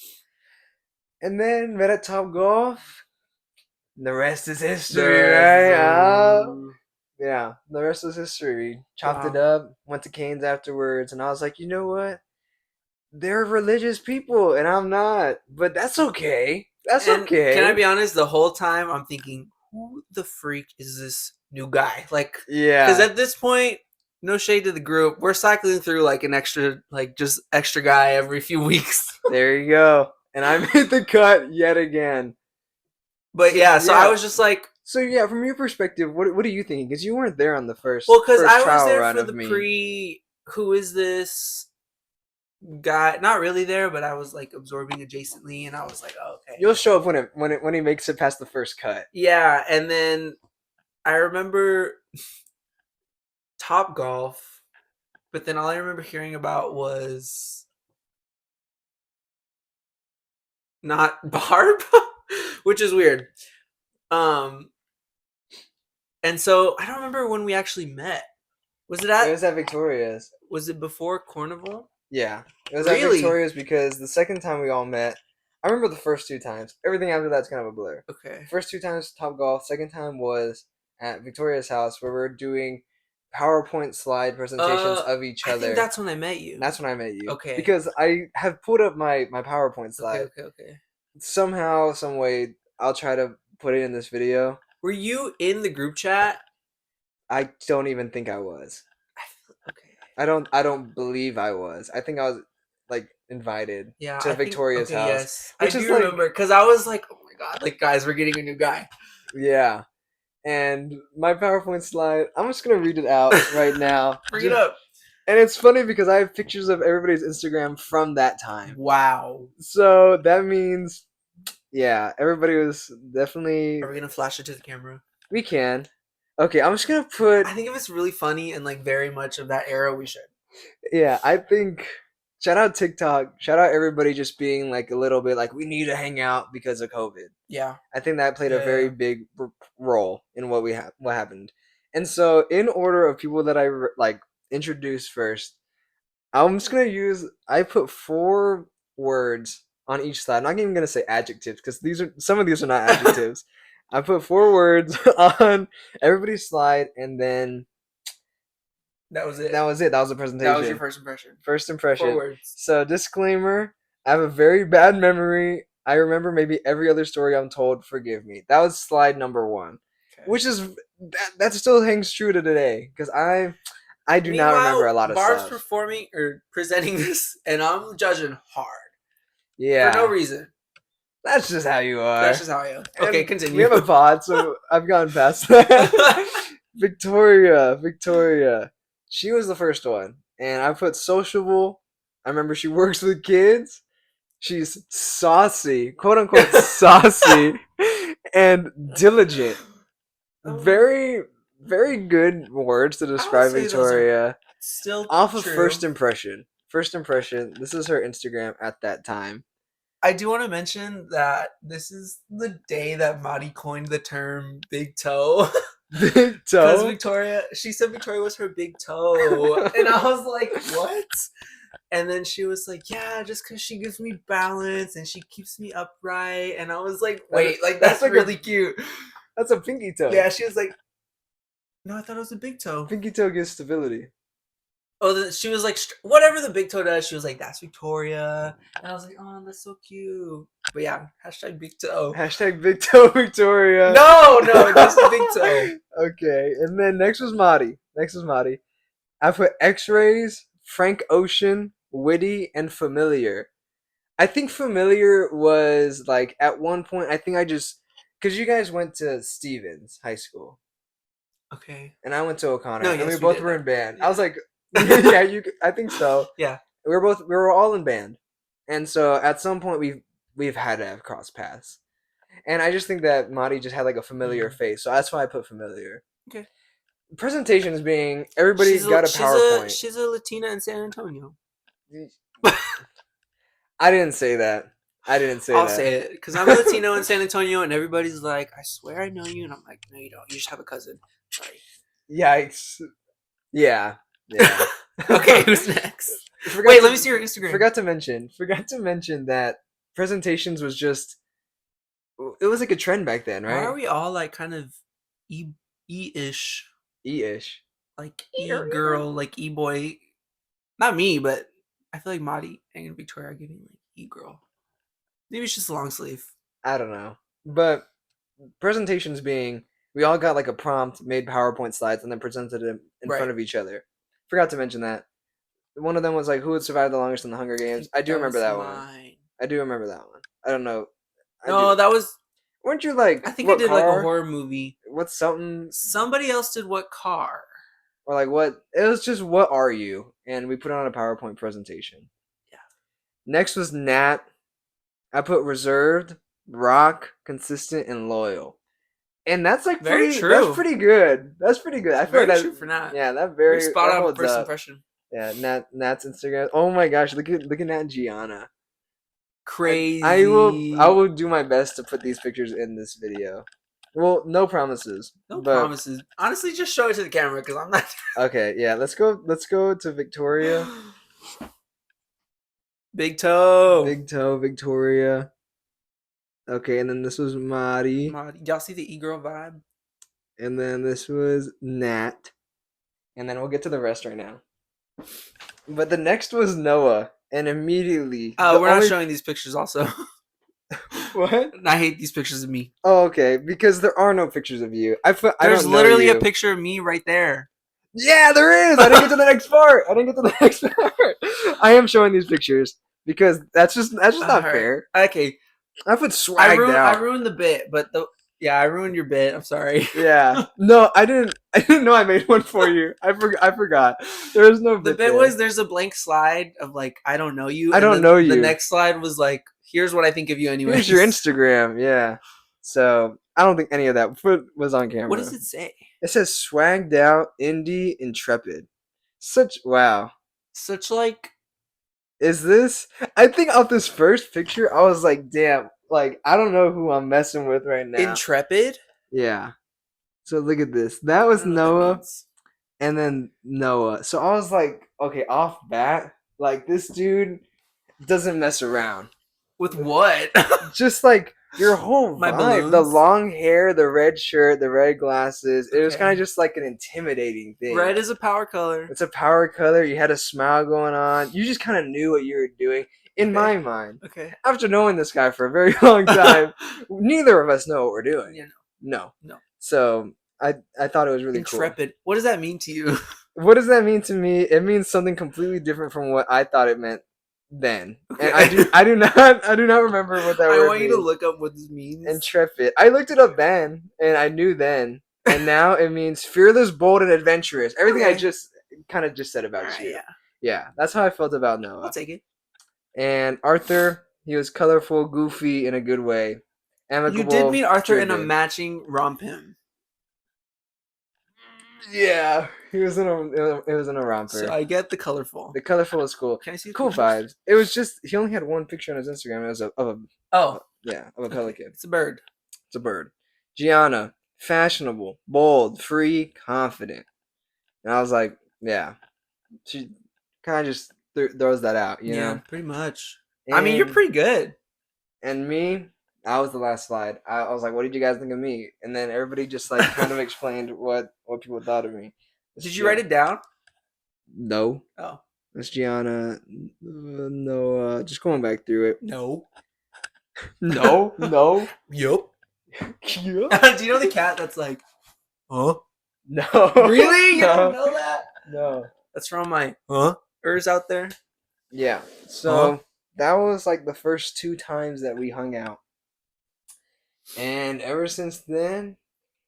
Speaker 1: And then met at Top Golf. The rest is history, right? Yeah, the rest is history. Chopped it up, went to Cane's afterwards, and I was like, you know what? They're religious people, and I'm not. But that's okay. That's okay.
Speaker 2: Can I be honest? The whole time I'm thinking, who the freak is this new guy? Like,
Speaker 1: yeah.
Speaker 2: Because at this point, no shade to the group, we're cycling through like an extra, like just extra guy every few weeks.
Speaker 1: There you go. And I made the cut yet again.
Speaker 2: But yeah, so I was just like,
Speaker 1: so yeah, from your perspective, what are you thinking? Because you weren't there on the first.
Speaker 2: Well, because I was
Speaker 1: trial
Speaker 2: there
Speaker 1: run
Speaker 2: for
Speaker 1: of
Speaker 2: the
Speaker 1: me.
Speaker 2: pre. Who is this guy? Not really there, but I was like absorbing adjacently, and I was like, oh, okay.
Speaker 1: You'll show up when he makes it past the first cut.
Speaker 2: Yeah, and then I remember Top Golf, but then all I remember hearing about was not Barb, which is weird. And so I don't remember when we actually met. Was it at?
Speaker 1: It was at Victoria's.
Speaker 2: Was it before Carnival?
Speaker 1: Yeah, it was at Victoria's because the second time we all met, I remember the first two times. Everything after that's kind of a blur.
Speaker 2: Okay.
Speaker 1: First two times Top Golf. Second time was at Victoria's house where we're doing PowerPoint slide presentations of each other.
Speaker 2: I think that's when I met you.
Speaker 1: That's when I met you.
Speaker 2: Okay.
Speaker 1: Because I have pulled up my PowerPoint slide.
Speaker 2: Okay.
Speaker 1: Somehow, some way, I'll try to put it in this video.
Speaker 2: Were you in the group chat?
Speaker 1: I don't even think I was.
Speaker 2: Okay.
Speaker 1: I don't believe I was. I think I was like invited to Victoria's house.
Speaker 2: Yes. I do remember because I was like, oh my god, like guys, we're getting a new guy.
Speaker 1: Yeah. And my PowerPoint slide, I'm just gonna read it out right now.
Speaker 2: Bring it up.
Speaker 1: And it's funny because I have pictures of everybody's Instagram from that time.
Speaker 2: Wow.
Speaker 1: So that means, yeah, everybody was definitely.
Speaker 2: Are we gonna flash it to the camera?
Speaker 1: We can. Okay, I'm just gonna put.
Speaker 2: I think if it's really funny and like very much of that era, we should.
Speaker 1: Yeah, I think. Shout out TikTok. Shout out everybody just being like a little bit like we need to hang out because of COVID.
Speaker 2: Yeah,
Speaker 1: I think that played a very big role in what happened. And so, in order of people that I like introduced first, I'm just gonna use. I put 4 words on each slide. I'm not even gonna say adjectives because some of these are not adjectives. I put 4 words on everybody's slide, and then
Speaker 2: That was it.
Speaker 1: That was it. That was the
Speaker 2: That was your
Speaker 1: presentation.
Speaker 2: first impression.
Speaker 1: First
Speaker 2: 4
Speaker 1: impression.
Speaker 2: words.
Speaker 1: So disclaimer: I have a very bad memory. I remember maybe every other story I'm told. Forgive me. That was slide number 1,
Speaker 2: Okay.
Speaker 1: which is that still hangs true to today because I do not remember a
Speaker 2: Meanwhile,
Speaker 1: lot of
Speaker 2: Barb's
Speaker 1: stuff.
Speaker 2: performing or presenting this, and I'm judging hard
Speaker 1: Yeah,
Speaker 2: for no reason.
Speaker 1: that's just how you are.
Speaker 2: That's just how I am. Okay,
Speaker 1: And
Speaker 2: continue.
Speaker 1: we have a pod, so I've gone past that. Victoria. She was the first one. And I put sociable. I remember she works with kids. She's saucy, quote unquote saucy, and diligent. Very, very good words to
Speaker 2: I would
Speaker 1: describe
Speaker 2: say those are
Speaker 1: Victoria.
Speaker 2: still
Speaker 1: Off of
Speaker 2: true.
Speaker 1: first impression. First impression. This is her Instagram at that time.
Speaker 2: I do want to mention that this is the day that Madi coined the term big toe.
Speaker 1: Big
Speaker 2: Because
Speaker 1: toe.
Speaker 2: Victoria, she said Victoria was her big toe. And I was like, what? And then she was like, yeah, just because she gives me balance and she keeps me upright. And I was like, wait, like that's
Speaker 1: like
Speaker 2: really cute.
Speaker 1: That's a pinky toe.
Speaker 2: Yeah, she was like, no, I thought it was a big toe.
Speaker 1: Pinky toe gives stability.
Speaker 2: Oh, she was like, whatever the big toe does, she was like, that's Victoria. And I was like, oh, that's so cute. But yeah, hashtag big toe.
Speaker 1: Hashtag big toe Victoria.
Speaker 2: No, that's the big toe.
Speaker 1: Okay, and then next was Madi. I put X-rays, Frank Ocean, witty, and familiar. I think familiar was like at one point. I think I just because you guys went to Stevens High School.
Speaker 2: Okay.
Speaker 1: And I went to O'Connor,
Speaker 2: No,
Speaker 1: and
Speaker 2: yes,
Speaker 1: we
Speaker 2: we
Speaker 1: both
Speaker 2: did.
Speaker 1: were in band.
Speaker 2: Yeah.
Speaker 1: I was like, yeah, I think so.
Speaker 2: Yeah.
Speaker 1: We were all in band, and so at some point we've had to have cross paths, and I just think that Madi just had like a familiar face, so that's why I put familiar.
Speaker 2: Okay.
Speaker 1: Presentations being everybody got a PowerPoint.
Speaker 2: She's a Latina in San Antonio.
Speaker 1: I didn't say that.
Speaker 2: I'll say it because I'm a Latino in San Antonio, and everybody's like, "I swear I know you," and I'm like, "No, you don't. You just have a cousin." Sorry.
Speaker 1: Yikes. Yeah.
Speaker 2: Okay, who's next? Wait, let me see your Instagram.
Speaker 1: Forgot to mention that presentations was just. It was like a trend back then, right?
Speaker 2: Why are we all like kind of e-ish?
Speaker 1: E-ish.
Speaker 2: Like e-girl, like e-boy. Not me, but I feel like Madi and Victoria are giving like e-girl. Maybe it's just a long sleeve.
Speaker 1: I don't know. But presentations being, we all got like a prompt, made PowerPoint slides, and then presented them in front of each other. Forgot to mention that. One of them was like, who would survive the longest in the Hunger Games? I do remember that one. I do remember that one. I don't know.
Speaker 2: No, that was...
Speaker 1: Weren't you like...
Speaker 2: I think I did like a horror movie.
Speaker 1: What's something...
Speaker 2: Somebody else did what car?
Speaker 1: Or like what... It was just, what are you? And we put on a PowerPoint presentation.
Speaker 2: Yeah.
Speaker 1: Next was Nat. I put reserved, rock, consistent, and loyal. And that's like
Speaker 2: very true.
Speaker 1: That's pretty good. I feel
Speaker 2: very
Speaker 1: like that's
Speaker 2: true for Nat.
Speaker 1: Yeah, that very
Speaker 2: spot on first impression.
Speaker 1: Yeah, Nat's Instagram. Oh my gosh, look at Nat and Gianna.
Speaker 2: Crazy.
Speaker 1: I will do my best to put these pictures in this video. Well, no promises.
Speaker 2: No promises. Honestly, just show it to the camera because I'm not.
Speaker 1: Okay, yeah. Let's go to Victoria.
Speaker 2: Big toe,
Speaker 1: Victoria. Okay, and then this was Madi.
Speaker 2: Y'all see the e-girl vibe?
Speaker 1: And then this was Nat. And then we'll get to the rest right now. But the next was Noah. And immediately...
Speaker 2: we're not showing these pictures also.
Speaker 1: What?
Speaker 2: I hate these pictures of me.
Speaker 1: Oh, okay. Because there are no pictures of you.
Speaker 2: There's literally a picture of me right there.
Speaker 1: Yeah, there is! I didn't get to the next part! I am showing these pictures. Because that's just not fair.
Speaker 2: Okay.
Speaker 1: I put swagged out.
Speaker 2: I ruined the bit, but I ruined your bit. I'm sorry.
Speaker 1: Yeah. No, I didn't know I made one for you. I forgot. There was no bit.
Speaker 2: The bit was there's a blank slide of like, I don't know you.
Speaker 1: I don't know you.
Speaker 2: The next slide was like, here's what I think of you anyway.
Speaker 1: Here's your Instagram, yeah. So I don't think any of that was on camera.
Speaker 2: What does it say?
Speaker 1: It says swagged out, indie, intrepid. Such like... Is this? I think off this first picture, I was like, damn, like, I don't know who I'm messing with right now.
Speaker 2: Intrepid?
Speaker 1: Yeah. So look at this. That was Noah. And then Noah. So I was like, okay, off bat, like, this dude doesn't mess around.
Speaker 2: With what?
Speaker 1: Just like Your whole
Speaker 2: My
Speaker 1: vibe, the
Speaker 2: balloons.
Speaker 1: long hair, the red shirt, the red glasses, it was kind of
Speaker 2: Okay.
Speaker 1: just like an intimidating thing.
Speaker 2: Red is a power color.
Speaker 1: It's a power color. You had a smile going on. You just kind of knew what you were doing. In
Speaker 2: Okay.
Speaker 1: my mind,
Speaker 2: Okay.
Speaker 1: after knowing this guy for a very long time, neither of us know what we're doing.
Speaker 2: Yeah.
Speaker 1: No.
Speaker 2: No.
Speaker 1: So I thought it was really cool.
Speaker 2: Intrepid. What does that mean to you?
Speaker 1: What does that mean to me? It means something completely different from what I thought it meant then. And
Speaker 2: Okay.
Speaker 1: I do not remember what that
Speaker 2: I
Speaker 1: word
Speaker 2: want you to
Speaker 1: means.
Speaker 2: look up what this means.
Speaker 1: Intrepid. I looked it up then, and I knew then, and now it means fearless, bold, and adventurous. Everything I
Speaker 2: Okay.
Speaker 1: just kind of just said
Speaker 2: All
Speaker 1: about
Speaker 2: right.
Speaker 1: you.
Speaker 2: Yeah.
Speaker 1: Yeah, that's how I felt about
Speaker 2: I'll
Speaker 1: Noah.
Speaker 2: take it.
Speaker 1: And Arthur, he was colorful, goofy in a good way,
Speaker 2: You did
Speaker 1: amicable,
Speaker 2: meet Arthur in a
Speaker 1: driven.
Speaker 2: matching rompim.
Speaker 1: Yeah, he was in a
Speaker 2: So
Speaker 1: romper.
Speaker 2: I get the colorful.
Speaker 1: The colorful was cool.
Speaker 2: Can I see the
Speaker 1: Cool
Speaker 2: pictures?
Speaker 1: vibes. It was just he only had one picture on his Instagram. It was
Speaker 2: Oh,
Speaker 1: of a
Speaker 2: okay.
Speaker 1: pelican.
Speaker 2: It's a bird.
Speaker 1: It's a bird. Gianna, fashionable, bold, free, confident. And I was like, yeah, she kind of just throws that out, you
Speaker 2: Yeah,
Speaker 1: know.
Speaker 2: pretty much. I mean, you're
Speaker 1: And
Speaker 2: pretty good.
Speaker 1: and me, I was the last slide. I was like, what did you guys think of me? And then everybody just like kind of explained what people thought of me.
Speaker 2: Did you write it down?
Speaker 1: No.
Speaker 2: Oh,
Speaker 1: Miss Gianna, no, just going back through it.
Speaker 2: no.
Speaker 1: No, no.
Speaker 2: Yup.
Speaker 1: Yeah.
Speaker 2: Do you know the cat that's like, huh?
Speaker 1: No.
Speaker 2: Really? You
Speaker 1: No.
Speaker 2: don't know that?
Speaker 1: No.
Speaker 2: That's from my ers out there.
Speaker 1: Yeah. So that was like the first 2 times that we hung out. And ever since then,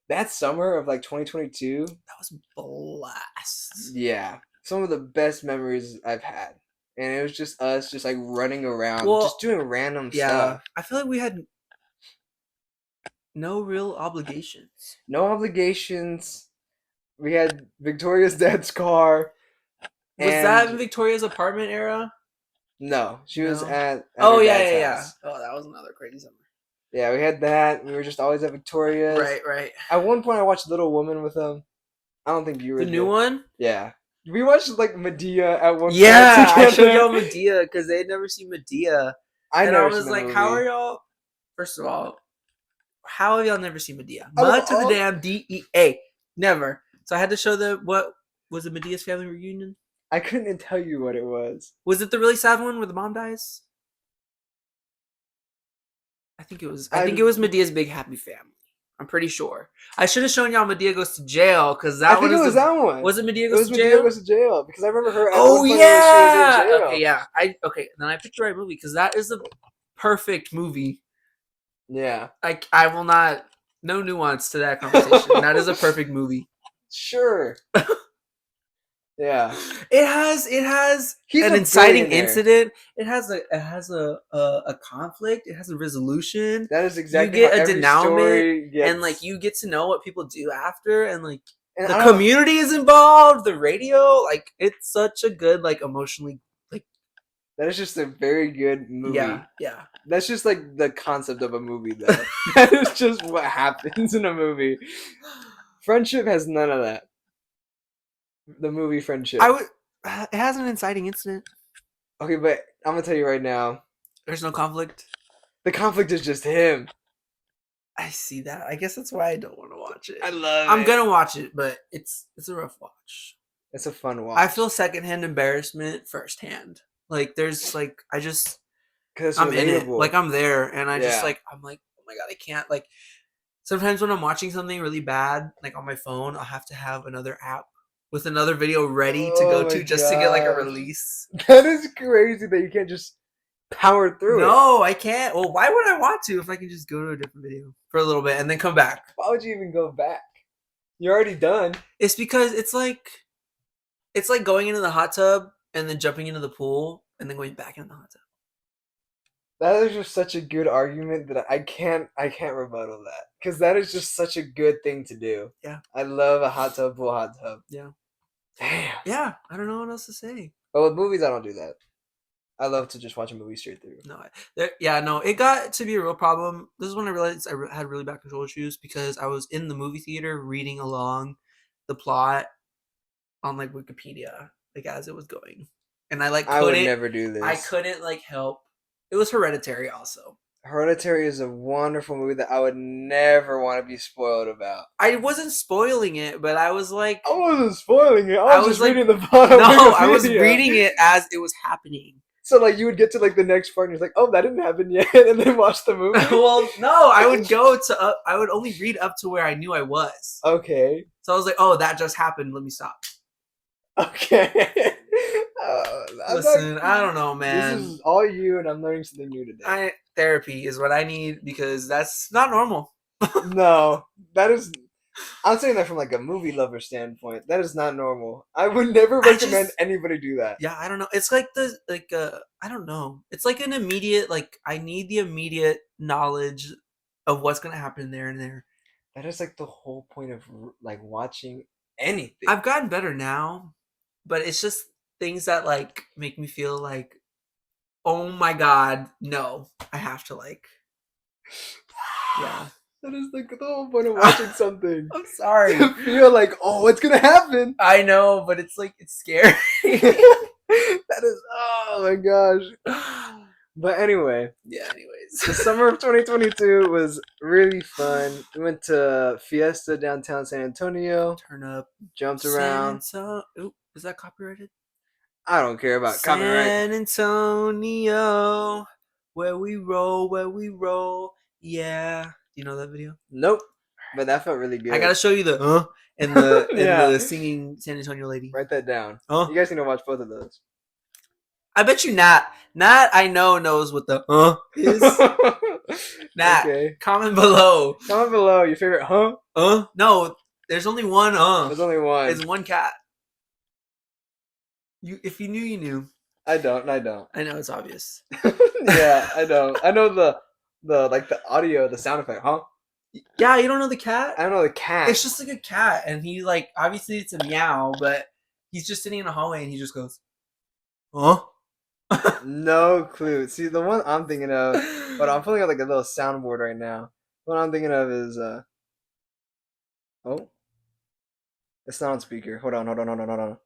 Speaker 1: that summer of like 2022,
Speaker 2: That was blast.
Speaker 1: yeah, some of the best memories I've had. And it was just us just like running around,
Speaker 2: Well,
Speaker 1: just doing random
Speaker 2: Yeah,
Speaker 1: stuff.
Speaker 2: I feel like we had no real obligations.
Speaker 1: No obligations. We had Victoria's dad's car.
Speaker 2: Was that in
Speaker 1: And
Speaker 2: Victoria's apartment era?
Speaker 1: no, she was
Speaker 2: No.
Speaker 1: at
Speaker 2: Oh
Speaker 1: her
Speaker 2: yeah,
Speaker 1: dad's
Speaker 2: yeah, yeah.
Speaker 1: house.
Speaker 2: Oh, that was another crazy summer.
Speaker 1: Yeah, we had that. We were just always at Victoria's.
Speaker 2: Right, right.
Speaker 1: At one point, I watched Little Woman with him. I don't think you were
Speaker 2: The new
Speaker 1: there.
Speaker 2: one?
Speaker 1: Yeah, we watched like Medea at one
Speaker 2: Yeah,
Speaker 1: point
Speaker 2: I showed
Speaker 1: together.
Speaker 2: y'all Medea because they had never seen Medea.
Speaker 1: I
Speaker 2: And
Speaker 1: never
Speaker 2: I was
Speaker 1: seen the
Speaker 2: like,
Speaker 1: movie.
Speaker 2: how are y'all? First of all, how have y'all never seen Medea?
Speaker 1: Out of
Speaker 2: Mud to the
Speaker 1: all-
Speaker 2: damn DEA. Never. So I had to show them what was it Medea's family reunion?
Speaker 1: I couldn't tell you what it was.
Speaker 2: Was it the really sad one where the mom dies? I think it was. I think it was Medea's big happy family. I'm pretty sure. I should have shown y'all Medea goes to jail because that
Speaker 1: I
Speaker 2: one
Speaker 1: think it
Speaker 2: is
Speaker 1: was
Speaker 2: the.
Speaker 1: that one.
Speaker 2: Was it Medea
Speaker 1: It
Speaker 2: goes
Speaker 1: was
Speaker 2: to
Speaker 1: Medea
Speaker 2: jail?
Speaker 1: goes to jail because I remember her at
Speaker 2: Oh
Speaker 1: one point
Speaker 2: yeah.
Speaker 1: when she was in jail.
Speaker 2: Okay, yeah. Okay. Then I picked the right movie because that is the perfect movie.
Speaker 1: Yeah.
Speaker 2: I will not. No nuance to that conversation. That is a perfect movie.
Speaker 1: Sure. Yeah.
Speaker 2: It has
Speaker 1: He's
Speaker 2: an
Speaker 1: a
Speaker 2: inciting
Speaker 1: billionaire.
Speaker 2: incident. It has a conflict. It has a resolution.
Speaker 1: That is exactly
Speaker 2: You get
Speaker 1: how
Speaker 2: a
Speaker 1: every
Speaker 2: denouement,
Speaker 1: story gets.
Speaker 2: and like you get to know what people do after, and like
Speaker 1: And
Speaker 2: the
Speaker 1: I don't-
Speaker 2: community is involved. The radio, like it's such a good, like emotionally, like
Speaker 1: That is just a very good movie.
Speaker 2: yeah.
Speaker 1: That's just like the concept of a movie, though. That is just what happens in a movie. Friendship has none of that. The movie Friendship.
Speaker 2: I would. It has an inciting incident.
Speaker 1: Okay, but I'm gonna tell you right now,
Speaker 2: There's no conflict.
Speaker 1: the conflict is just him.
Speaker 2: I see that. I guess that's why I don't want to watch it.
Speaker 1: I love
Speaker 2: I'm
Speaker 1: it.
Speaker 2: gonna watch it, but it's a rough watch.
Speaker 1: It's a fun watch.
Speaker 2: I feel secondhand embarrassment firsthand. Like there's like
Speaker 1: because
Speaker 2: I'm in it. Like I'm there, and I just
Speaker 1: Yeah.
Speaker 2: like I'm like oh my god I can't like. Sometimes when I'm watching something really bad, like on my phone, I'll have to have another app with another video ready to go
Speaker 1: Oh
Speaker 2: to
Speaker 1: my
Speaker 2: just to get like a
Speaker 1: gosh.
Speaker 2: release.
Speaker 1: That is crazy that you can't just power through it.
Speaker 2: No, I can't. Well, why would I want to if I can just go to a different video for a little bit and then come back?
Speaker 1: Why would you even go back? You're already done.
Speaker 2: It's because it's like going into the hot tub and then jumping into the pool and then going back into the hot tub.
Speaker 1: That is just such a good argument that I can't rebuttal that because that is just such a good thing to do.
Speaker 2: Yeah.
Speaker 1: I love a hot tub, pool, hot tub.
Speaker 2: Yeah.
Speaker 1: Damn.
Speaker 2: Yeah, I don't know what else to say.
Speaker 1: But with movies, I don't do that. I love to just watch a movie straight through.
Speaker 2: No, it got to be a real problem. This is when I realized I had really bad control issues because I was in the movie theater reading along the plot on like Wikipedia, like as it was going, and I like
Speaker 1: I would
Speaker 2: couldn't.
Speaker 1: never do this.
Speaker 2: I couldn't like help. It was Hereditary also.
Speaker 1: Hereditary is a wonderful movie that I would never want to be spoiled about.
Speaker 2: I wasn't spoiling it, but I was like,
Speaker 1: I wasn't spoiling it. I
Speaker 2: I
Speaker 1: was
Speaker 2: was
Speaker 1: just
Speaker 2: like,
Speaker 1: reading the plot on
Speaker 2: no, I was
Speaker 1: Wikipedia.
Speaker 2: reading it as it was happening.
Speaker 1: So like you would get to like the next part and you're like, oh, that didn't happen yet, and then watch the movie.
Speaker 2: Well, no, I would go to. I would only read up to where I knew I was.
Speaker 1: Okay.
Speaker 2: So I was like, oh, that just happened. Let me stop.
Speaker 1: Okay. I'm not.
Speaker 2: Listen, I don't know,
Speaker 1: This
Speaker 2: man.
Speaker 1: is all you, and I'm learning something new today.
Speaker 2: Therapy is what I need because that's not normal.
Speaker 1: No, that is. I'm saying that from like a movie lover standpoint. That is not normal. I would never
Speaker 2: I
Speaker 1: recommend
Speaker 2: just,
Speaker 1: anybody do that.
Speaker 2: yeah, I don't know. It's like I don't know. It's like an immediate, like I need the immediate knowledge of what's gonna happen there and there.
Speaker 1: That is like the whole point of like watching anything.
Speaker 2: I've gotten better now, but it's just things that like make me feel like, oh my god, no, I have to like, yeah.
Speaker 1: That is like the whole point of watching something.
Speaker 2: I'm sorry.
Speaker 1: To feel like, oh, what's gonna happen?
Speaker 2: I know, but it's like it's scary.
Speaker 1: That is, oh my gosh. But anyway,
Speaker 2: Yeah. Anyways,
Speaker 1: the summer of 2022 was really fun. We went to Fiesta downtown San Antonio,
Speaker 2: turn up
Speaker 1: jumped
Speaker 2: San
Speaker 1: around.
Speaker 2: Antonio. Ooh, is that copyrighted?
Speaker 1: I don't care about copyright.
Speaker 2: San Antonio, where we roll. Yeah. Do you know that video?
Speaker 1: Nope. But that felt really good.
Speaker 2: I gotta show you the and the
Speaker 1: Yeah.
Speaker 2: and the singing San Antonio lady.
Speaker 1: Write that down.
Speaker 2: Huh?
Speaker 1: You guys need to watch both of those.
Speaker 2: I bet you Nat I know knows what the is. Nat,
Speaker 1: Okay.
Speaker 2: comment below.
Speaker 1: Comment below your favorite
Speaker 2: No, there's only one
Speaker 1: There's only one.
Speaker 2: It's one cat. If you knew, you knew.
Speaker 1: I don't. I know
Speaker 2: it's obvious.
Speaker 1: Yeah, I don't. I know the like the audio, the sound effect,
Speaker 2: Yeah, you don't know the cat?
Speaker 1: I don't know the cat.
Speaker 2: It's just like a cat, and he like obviously it's a meow, but he's just sitting in a hallway and he just goes, huh?
Speaker 1: No clue. See, the one I'm thinking of, but I'm pulling up like a little soundboard right now. What I'm thinking of is oh, it's not on speaker. Hold on.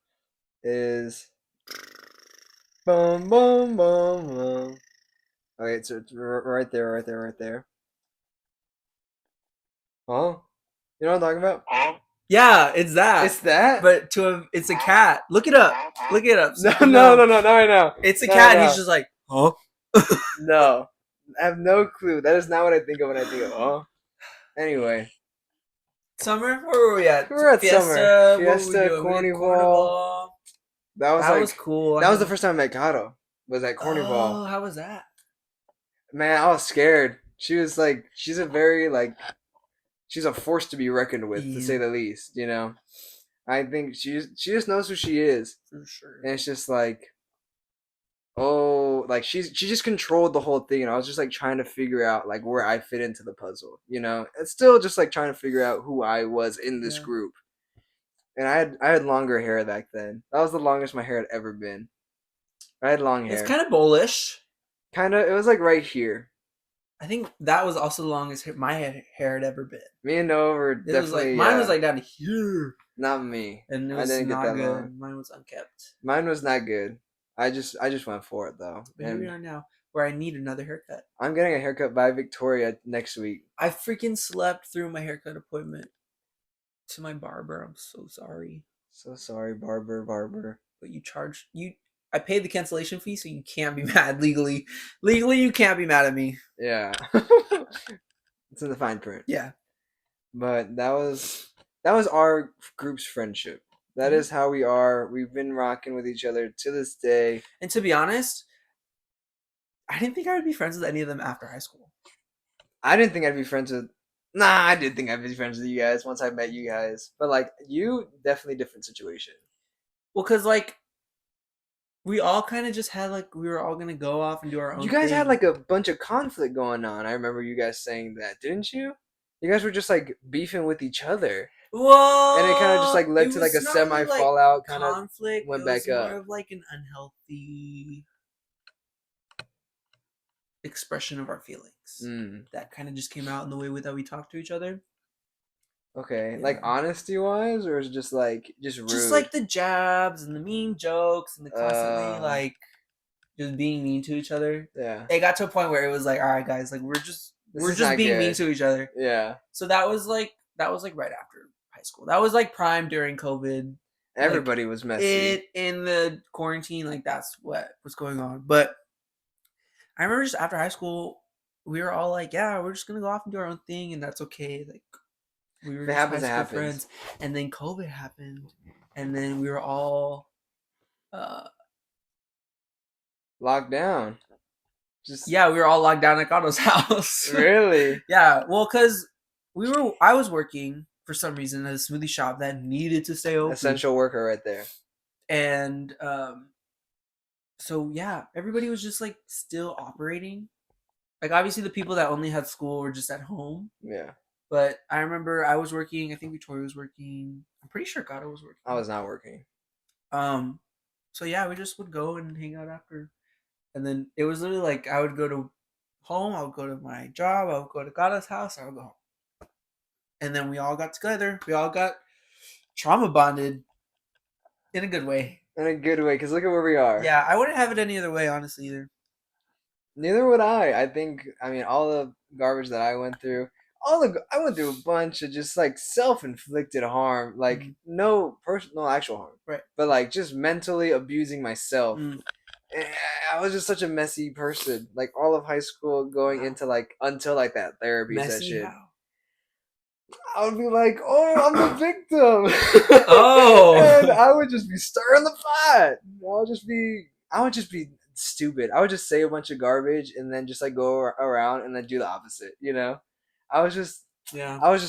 Speaker 1: Is boom boom boom boom. Okay, so it's right there. Huh? You know what I'm talking about?
Speaker 2: Yeah, it's that.
Speaker 1: It's that?
Speaker 2: But it's a cat. Look it up. Look it up.
Speaker 1: No, not right now.
Speaker 2: It's a
Speaker 1: No,
Speaker 2: cat.
Speaker 1: no.
Speaker 2: And he's just like, huh?
Speaker 1: No, I have no clue. That is not what I think of when I think of Anyway,
Speaker 2: Summer? Where were we at?
Speaker 1: we're at
Speaker 2: Fiesta.
Speaker 1: summer.
Speaker 2: What were we
Speaker 1: Fiesta,
Speaker 2: doing? We did
Speaker 1: Carnival. That was
Speaker 2: That was cool.
Speaker 1: That was the first time I met Caro. Was at Carnival.
Speaker 2: Oh, how was that?
Speaker 1: Man, I was scared. She was like, she's a very like, she's a force to be reckoned with, to say the least. You know, I think she just knows who she is,
Speaker 2: For sure.
Speaker 1: and it's just like, oh, like she just controlled the whole thing, and I was just like trying to figure out like where I fit into the puzzle. You know, it's still just like trying to figure out who I was in this group. And I had longer hair back then. That was the longest my hair had ever been. I had long hair.
Speaker 2: It's kind of bullish.
Speaker 1: Kind of. It was like right here.
Speaker 2: I think that was also the longest my hair had ever been.
Speaker 1: Me and Noah were definitely.
Speaker 2: Mine was like down here.
Speaker 1: Not me.
Speaker 2: And it was not good. Long. Mine was unkept.
Speaker 1: Mine was not good. I just went for it though.
Speaker 2: But here we are now, where I need another haircut.
Speaker 1: I'm getting a haircut by Victoria next week.
Speaker 2: I freaking slept through my haircut appointment to my barber. I'm so sorry.
Speaker 1: So sorry, barber.
Speaker 2: But I paid the cancellation fee, so you can't be mad legally. Legally, you can't be mad at me.
Speaker 1: Yeah. It's in the fine print.
Speaker 2: Yeah.
Speaker 1: But that was our group's friendship. That is how we are. We've been rocking with each other to this day.
Speaker 2: And to be honest, I didn't think I would be friends with any of them after high school.
Speaker 1: I didn't think I'd be friends with... Nah, I did think I'd be friends with you guys once I met you guys. But, like, you, definitely different situation.
Speaker 2: Well, because, like, we all kind of just had, like, we were all going to go off and do our own
Speaker 1: You guys
Speaker 2: thing.
Speaker 1: had, like, a bunch of conflict going on. I remember you guys saying that, didn't you? You guys were just, like, beefing with each other.
Speaker 2: Well,
Speaker 1: and it kind of just, like, led to, like, a semi-fallout. Kind of
Speaker 2: conflict.
Speaker 1: went
Speaker 2: it
Speaker 1: back
Speaker 2: was
Speaker 1: up.
Speaker 2: More of, like, an unhealthy expression of our feelings. That kind of just came out in the way that we talked to each other.
Speaker 1: Okay,
Speaker 2: Yeah.
Speaker 1: like honesty wise, or is it just like rude?
Speaker 2: Just like the jabs and the mean jokes and the constantly like just being mean to each other.
Speaker 1: Yeah.
Speaker 2: It got to a point where it was like, all right, guys, like we're just
Speaker 1: not
Speaker 2: being mean
Speaker 1: good.
Speaker 2: to each other.
Speaker 1: Yeah.
Speaker 2: So that was like right after high school. That was like prime during COVID.
Speaker 1: Everybody was messy.
Speaker 2: In the quarantine, like that's what was going on. But I remember just after high school, we were all like, yeah, we're just gonna go off and do our own thing, and that's okay. Like we were
Speaker 1: If it
Speaker 2: just
Speaker 1: happens,
Speaker 2: high
Speaker 1: it
Speaker 2: school
Speaker 1: happens.
Speaker 2: friends, and then COVID happened, and then we were all
Speaker 1: Locked down.
Speaker 2: we were all locked down at Otto's house.
Speaker 1: Really?
Speaker 2: Yeah, well, because I was working for some reason at a smoothie shop that needed to stay open.
Speaker 1: Essential worker right there.
Speaker 2: And so yeah, everybody was just like still operating. Like obviously the people that only had school were just at home.
Speaker 1: Yeah.
Speaker 2: But I remember I was working. I think Victoria was working. I'm pretty sure Gato was working.
Speaker 1: I was not working.
Speaker 2: So yeah, we just would go and hang out after. And then it was literally like I would go to home, I would go to my job, I would go to Gato's house, I would go home. And then we all got together. We all got trauma bonded in a good way.
Speaker 1: In a good way, because look at where we are.
Speaker 2: Yeah, I wouldn't have it any other way, honestly, either.
Speaker 1: Neither would I. I mean, all the garbage that I went through, I went through a bunch of just like self-inflicted harm, like no actual harm,
Speaker 2: right?
Speaker 1: But like just mentally abusing myself. I was just such a messy person. Like all of high school, going into like until like that therapy session. How? I would be like, "Oh, I'm the victim."
Speaker 2: Oh,
Speaker 1: and I would just be stirring the pot. I would just be stupid. I would just say a bunch of garbage and then just like go around and then do the opposite. You know, I was just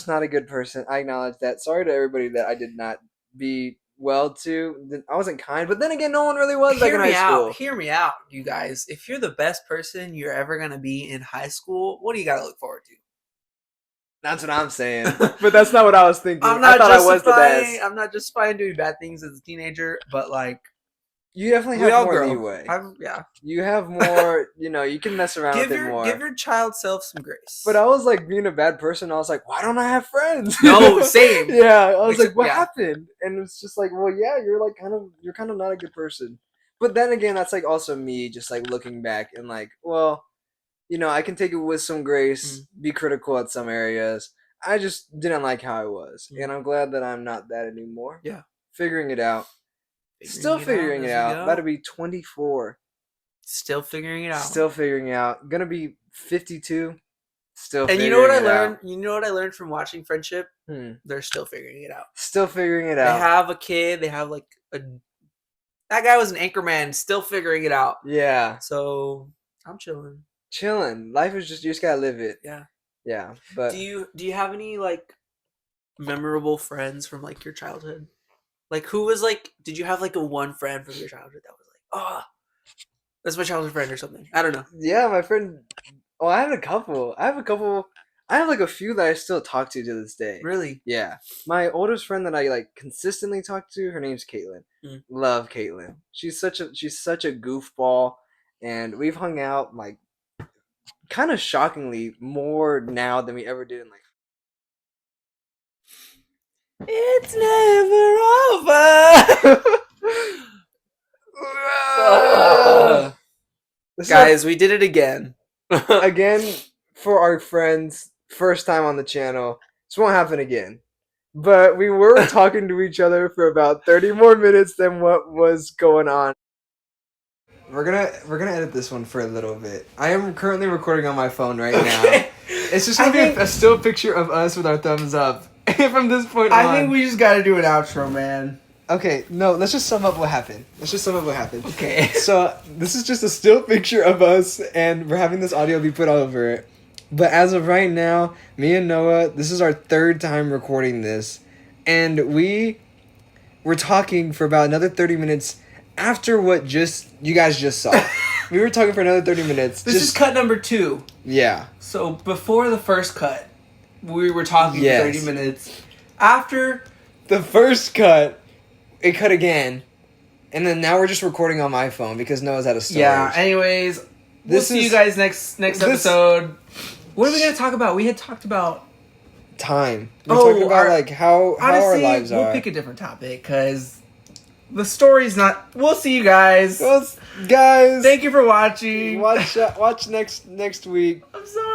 Speaker 1: not a good person. I acknowledge that. Sorry to everybody that I did not be well to. I wasn't kind, but then again, no one really was back in high school.
Speaker 2: Hear me out, you guys. If you're the best person you're ever gonna be in high school, what do you got to look forward to?
Speaker 1: That's what I'm saying. But that's not what I was thinking.
Speaker 2: I thought I was the best. I'm not justifying doing bad things as a teenager, but like
Speaker 1: you definitely have more leeway.
Speaker 2: Yeah.
Speaker 1: You have more, you can mess around with it more.
Speaker 2: Give your child self some grace.
Speaker 1: But I was like being a bad person. I was like, why don't I have friends?
Speaker 2: No, same.
Speaker 1: Yeah. I was like, what happened? And it's just like, well, yeah, you're kind of not a good person. But then again, that's like also me just like looking back and like, well, I can take it with some grace, be critical at some areas. I just didn't like how I was. And I'm glad that I'm not that anymore.
Speaker 2: Yeah.
Speaker 1: Figuring it out. Still figuring it out. About to be 24.
Speaker 2: Still figuring it out.
Speaker 1: Still figuring it out. Gonna be 52. Still
Speaker 2: and
Speaker 1: figuring it out. And you know what I
Speaker 2: learned? You know what I learned from watching Friendship? They're still figuring it out.
Speaker 1: Still figuring it out.
Speaker 2: They have a kid. They have like that guy was an anchor man. Still figuring it out.
Speaker 1: Yeah.
Speaker 2: So I'm chilling.
Speaker 1: Life is just, you just gotta live it.
Speaker 2: Yeah.
Speaker 1: Yeah. But
Speaker 2: do you have any like memorable friends from like your childhood? Like who was like, did you have like a one friend from your childhood that was like, oh, that's my childhood friend or something? I don't know.
Speaker 1: Yeah, my friend. Oh, I have a couple. I have like a few that I still talk to this day.
Speaker 2: Really?
Speaker 1: Yeah. My oldest friend that I like consistently talk to, her name's Caitlin. Love Caitlin. She's such a goofball, and we've hung out like kind of shockingly more now than we ever did in like.
Speaker 2: It's never over. Guys, we did it again.
Speaker 1: Again, for our friends, first time on the channel. This won't happen again. But we were talking to each other for about 30 more minutes than what was going on. We're gonna edit this one for a little bit. I am currently recording on my phone right now. It's just gonna be a still picture of us with our thumbs up. From this point on.
Speaker 2: I think we just gotta do an outro, man.
Speaker 1: Okay, no, let's just sum up what happened.
Speaker 2: Okay.
Speaker 1: So, this is just a still picture of us, and we're having this audio be put all over it. But as of right now, me and Noah, this is our third time recording this. And we were talking for about another 30 minutes after what you guys just saw. We were talking for another 30 minutes.
Speaker 2: This is cut number 2.
Speaker 1: Yeah.
Speaker 2: So, before the first cut, we were talking for 30 minutes. After
Speaker 1: the first cut, it cut again. And then now we're just recording on my phone because Noah's out of storage.
Speaker 2: Yeah, anyways, we'll see you guys next episode. What are we going to talk about? We had talked about
Speaker 1: time. We're talking about like how our lives are.
Speaker 2: We'll pick a different topic because
Speaker 3: the story's not. We'll see you guys.
Speaker 1: Well, guys,
Speaker 3: Thank you for watching.
Speaker 1: watch next week.
Speaker 3: I'm sorry.